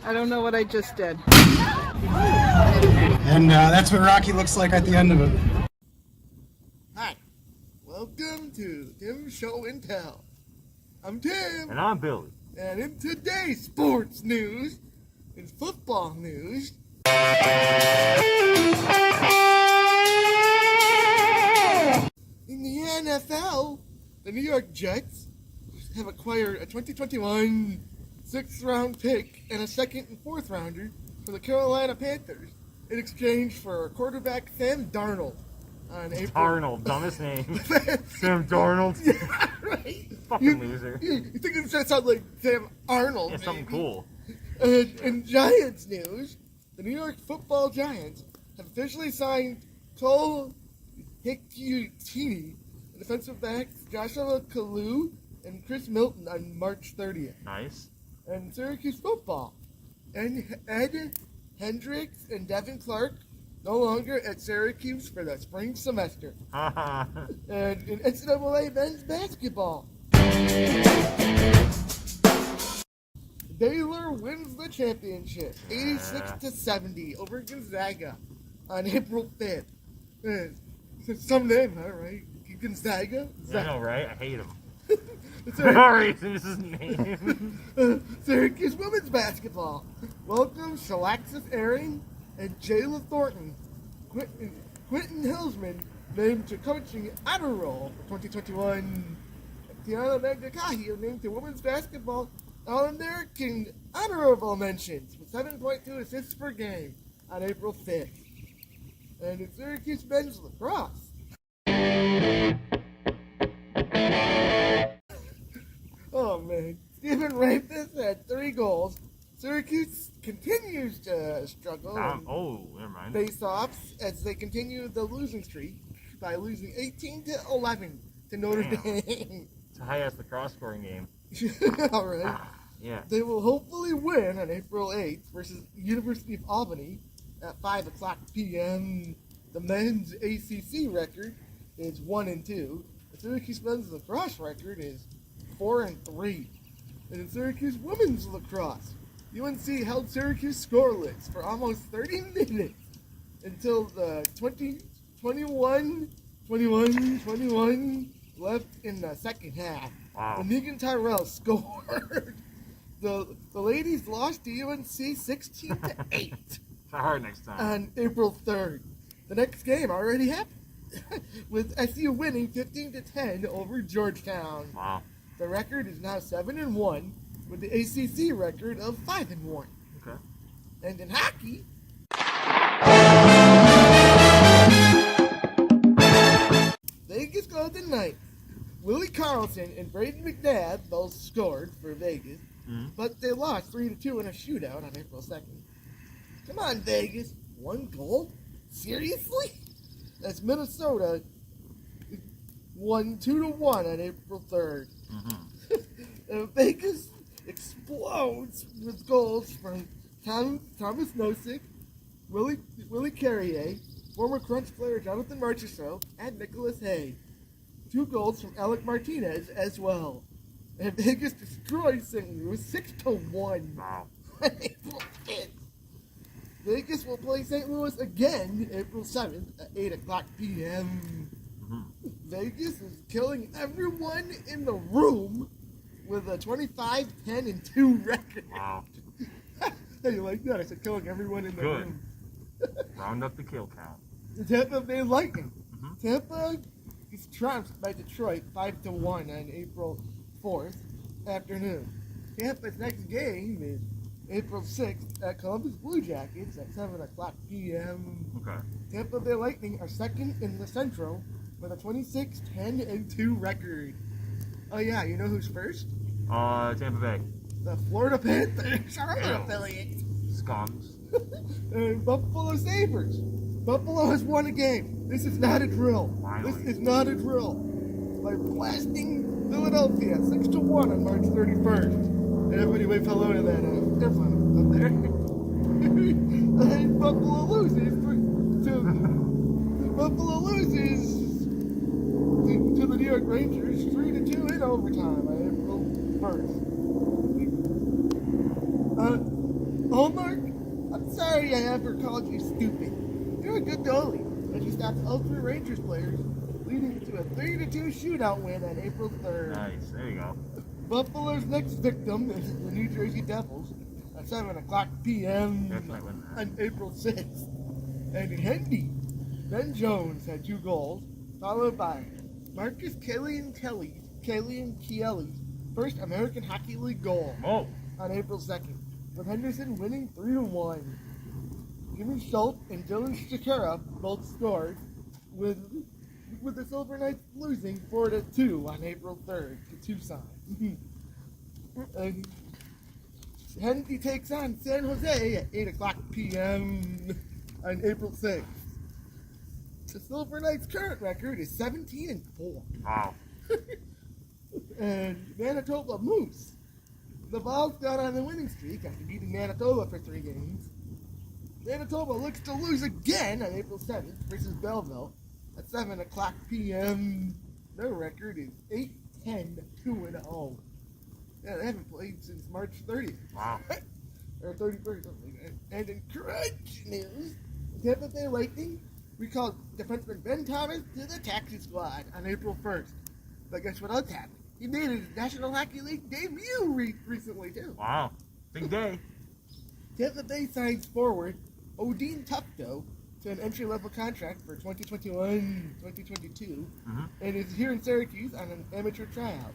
I don't know what I just did. And that's what Rocky looks like at the end of it. Hi, welcome to Tim Show and Tell. I'm Tim. And I'm Billy. And in today's sports news, in football news, in the NFL, the New York Jets have acquired a 2021 sixth-round pick and a second and fourth rounder for the Carolina Panthers in exchange for quarterback Sam Darnold. On April. Darnold, dumbest name. Sam Darnold. Yeah, right. Fucking loser. You think it's gonna sound like Sam Arnold? Yeah, something cool. In Giants news, the New York Football Giants have officially signed Cole Hicutini, defensive backs Joshua Kalu and Chris Milton on March 30th. Nice. And Syracuse football, and Ed Hendricks and Devin Clark no longer at Syracuse for the spring semester. And in NCAA men's basketball, Baylor wins the championship 86-70 over Gonzaga on April 5th. Some name, huh, right? Gonzaga? I know, right? I hate him. Sorry, this is his name. Syracuse women's basketball. Welcome Shalaxis Airing and Jayla Thornton. Quentin Hillsman named to coaching honor roll for 2021. Tiana Magdakahi named to women's basketball All-American honorable mentions with 7.2 assists per game on April 5th. And in Syracuse men's lacrosse, oh man, Stephen Rapis had 3 goals. Syracuse continues to struggle never mind. face-offs as they continue the losing streak by losing 18-11 to Notre Dame. It's a high-ass lacrosse scoring game. All right. Yeah. They will hopefully win on April 8th versus University of Albany at 5 o'clock p.m. The men's ACC record is 1-2. The Syracuse men's lacrosse record is 4-3. And in Syracuse women's lacrosse, UNC held Syracuse scoreless for almost 30 minutes until the 21 left in the second half. Wow. When Megan Tyrell scored, the ladies lost to UNC 16-8. Try hard next time. On April 3rd. The next game already happened, with SU winning 15-10 over Georgetown. Wow. The record is now 7-1, with the ACC record of 5-1. Okay. And in hockey, Vegas Golden Knights. Willie Carlson and Braden McNabb both scored for Vegas, but they lost 3-2 in a shootout on April 2nd. Come on, Vegas. 1 goal? Seriously? That's Minnesota won 2-1 on April 3rd. Vegas explodes with goals from Thomas Nosek, Willie Carrier, former Crunch player Jonathan Marchessault, and Nicholas Hay. 2 goals from Alec Martinez as well. And Vegas destroyed St. Louis 6-1 Wow. on April 5th. Vegas will play St. Louis again April 7th at 8 o'clock p.m. Vegas is killing everyone in the room with a 25-10-2 record. Wow. Hey, you like that? I said killing everyone in the Good. room. Round up the kill count. The Tampa Bay Lightning. Tampa is trounced by Detroit 5-1 on April 4th afternoon. Tampa's next game is April 6th at Columbus Blue Jackets at 7 o'clock p.m. Okay. Tampa Bay Lightning are second in the Central with a 26-10-2 record. Oh yeah, you know who's first? Tampa Bay. The Florida Panthers, our other Ew. affiliate. Scums. And Buffalo Sabres. Buffalo has won a game. This is not a drill. Finally. This is not a drill. By blasting Philadelphia 6-1 on March 31st. And everybody wave hello to that airplane up there. And Buffalo loses to the New York Rangers 3-2 in overtime on April 1st. Hallmark, I'm sorry I ever called you stupid. You're a good goalie, but you stopped all 3 Rangers players, leading to a 3-2 shootout win on April 3rd. Nice. There you go. Buffalo's next victim is the New Jersey Devils at 7 o'clock p.m. Definitely win that. on April 6th. And in Hendy, Ben Jones had 2 goals, followed by Marcus Killian Chielli's first American Hockey League goal Oh. on April 2nd, with Henderson winning 3-1. Jimmy Schultz and Dylan Shakira both scored, with the Silver Knights losing 4-2 on April 3rd to Tucson. And Hendy takes on San Jose at 8 o'clock p.m. on April 6th. The Silver Knights' current record is 17-4. Wow. And Manitoba Moose. The Vols got on the winning streak after beating Manitoba for 3 games. Manitoba looks to lose again on April 7th versus Belleville at 7 o'clock p.m. Their record is 8-10-2-0. Yeah, they haven't played since March 30th. Wow. Or 31st, something like that. And in crunch news, the Tampa Bay Lightning recalled defenseman Ben Thomas to the taxi squad on April 1st. But guess what else happened? He made his National Hockey League debut recently, too. Wow. Big day. Tampa Bay signs forward Odin Tufto to an entry-level contract for 2021-2022 and is here in Syracuse on an amateur tryout.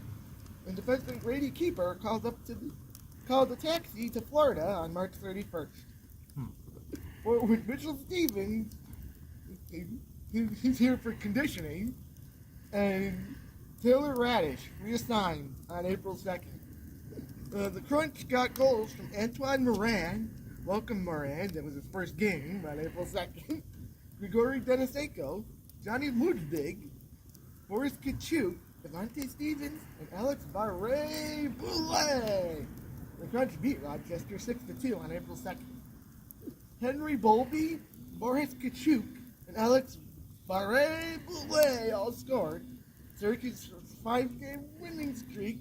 And defenseman Grady Keeper called the taxi to Florida on March 31st. With Mitchell Stevens, he's here for conditioning, and Taylor Radish reassigned on April 2nd. The Crunch got goals from Antoine Morin. Welcome, Morin. That was his first game on April 2nd. Grigory Denisenko, Johnny Ludwig, Boris Kachuk, Devontae Stevens, and Alex Barre-Boulet. The Crunch beat Rochester 6-2 on April 2nd. Henry Bowlby, Boris Kachuk, and Alex Barre-Boulet all scored. Syracuse's 5-game winning streak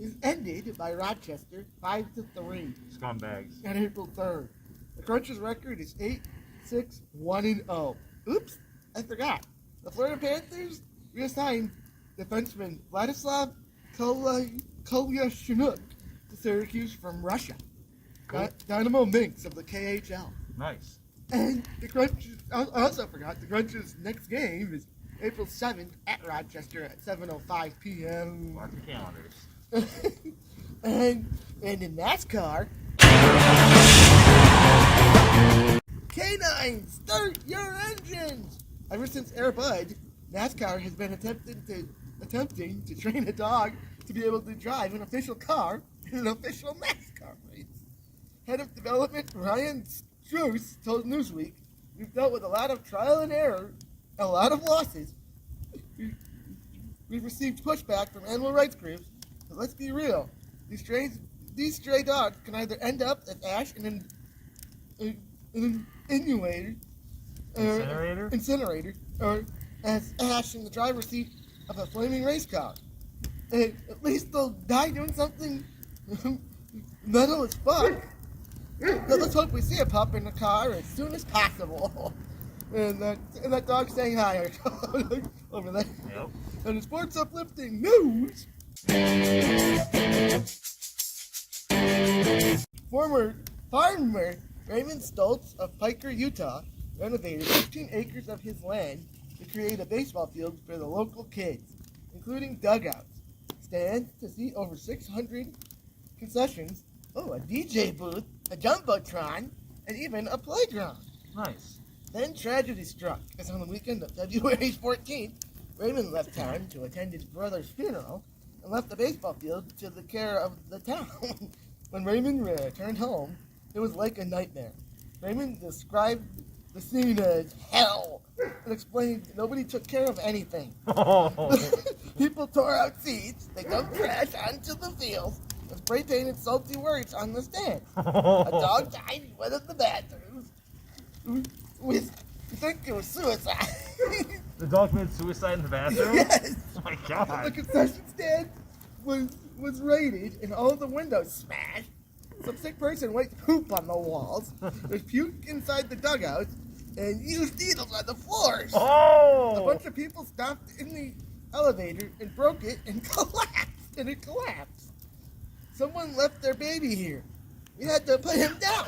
is ended by Rochester 5-3 Scumbags. on April 3rd. The Crunch's record is 8-6-1-0. Oops, I forgot. The Florida Panthers reassigned defenseman Vladislav Kolyashchuk to Syracuse from Russia. Cool. Dynamo Minx of the KHL. Nice. And the Crunch, I also forgot, the Crunch's next game is April 7th at Rochester at 7:05 p.m. Mark the calendars. and in NASCAR, K9, start your engines! Ever since Air Bud, NASCAR has been attempting to train a dog to be able to drive an official car in an official NASCAR race. Head of development Ryan Struess told Newsweek, "We've dealt with a lot of trial and error, a lot of losses. We've received pushback from animal rights groups, but let's be real. These stray dogs can either end up as ash in an incinerator, or as ash in the driver's seat of a flaming race car. And at least they'll die doing something metal as fuck. But let's hope we see a pup in the car as soon as possible." And that dog saying hi over there. Yep. And in sports uplifting news, former farmer Raymond Stoltz of Piker, Utah, renovated 15 acres of his land to create a baseball field for the local kids, including dugouts, stands to seat over 600 concessions, a DJ booth, a jumbotron, and even a playground. Nice. Then tragedy struck, as on the weekend of February 14th, Raymond left town to attend his brother's funeral and left the baseball field to the care of the town. When Raymond returned home, it was like a nightmare. Raymond described the scene as hell and explained nobody took care of anything. People tore out seats, they dumped trash onto the field, and spray painted salty words on the stands. A dog died in one of the bathrooms. We think it was suicide. The dog committed suicide in the bathroom? Yes. Oh my The god. concession stand was raided and all the windows smashed. Some sick person wiped poop on the walls. There's puke inside the dugouts, and used needles on the floors. A Oh! bunch of people stopped in the elevator and broke it and collapsed. And it collapsed. Someone left their baby here. We had to put him down.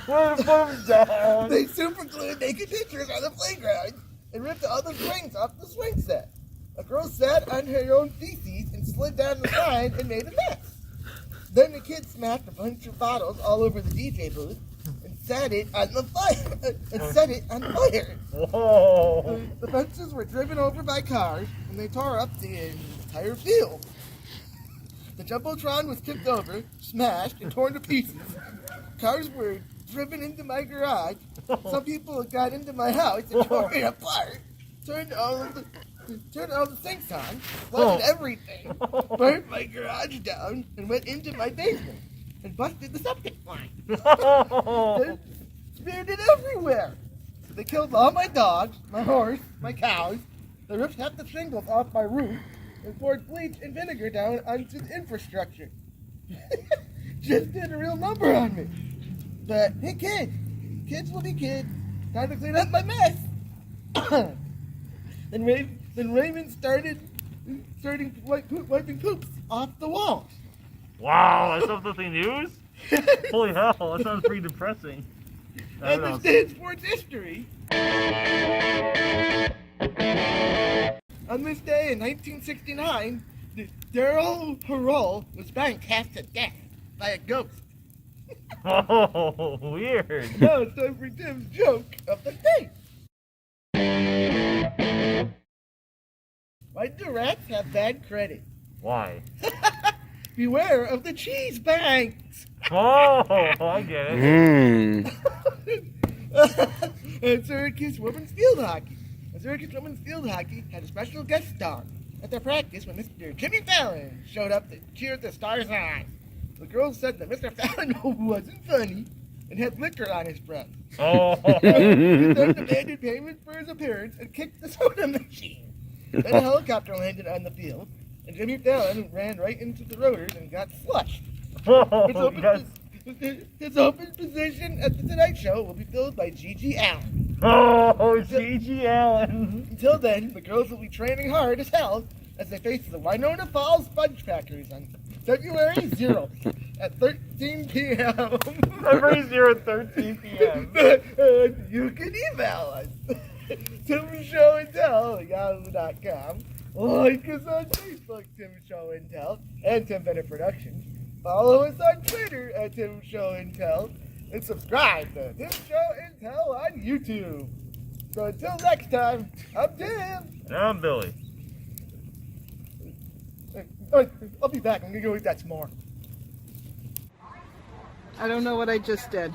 Put him down. They super glued naked pictures on the playground and ripped all the springs off the swing set. A girl sat on her own feces and slid down the slide and made a mess. Then the kid smashed a bunch of bottles all over the DJ booth and set it on the fire. Whoa! The fences were driven over by cars and they tore up the entire field. The Jumbotron was tipped over, smashed, and torn to pieces. Cars were driven into my garage. Some people got into my house and tore it apart. Turned all the sinks on, flooded everything, burned my garage down, and went into my basement and busted the septic line. They smeared it everywhere. So they killed all my dogs, my horse, my cows. They ripped half the shingles off my roof and poured bleach and vinegar down onto the infrastructure. Just did a real number on me. But hey, kids will be kids. Time to clean up my mess. Then Raymond started wiping poops off the walls. Wow, that's something news? Holy hell, that sounds pretty depressing. And this day in sports history. On this day in 1969, Daryl Harrell was banged half to death by a ghost. Oh, weird. Now it's time for Tim's joke of the day. Why do rats have bad credit? Why? Beware of the cheese banks. Oh, I get it. And Syracuse women's field hockey. Syracuse women's field hockey had a special guest star at their practice when Mr. Jimmy Fallon showed up to cheer the stars on. The girls said that Mr. Fallon wasn't funny and had liquor on his breath. Oh. He then demanded payment for his appearance and kicked the soda machine. Then a helicopter landed on the field, and Jimmy Fallon ran right into the rotors and got flushed. His open position at the Tonight Show will be filled by Gigi Allen. Oh, Gigi Allen. Until then, the girls will be training hard as hell as they face the Winona Falls Fudge Packers on February 0th at 13 p.m. February 0th, 13 p.m. You can email us. Tim Show and Tell at yahoo.com. Like us on Facebook, Tim Show and Tell, and Tim Bennett Productions. Follow us on Twitter at Tim Show and Tell, and subscribe to Tim Show and Tell on YouTube. So until next time, I'm Tim. And I'm Billy. I'll be back. I'm gonna go eat that s'more. I don't know what I just did.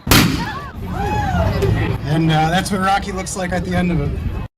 And that's what Rocky looks like at the end of it.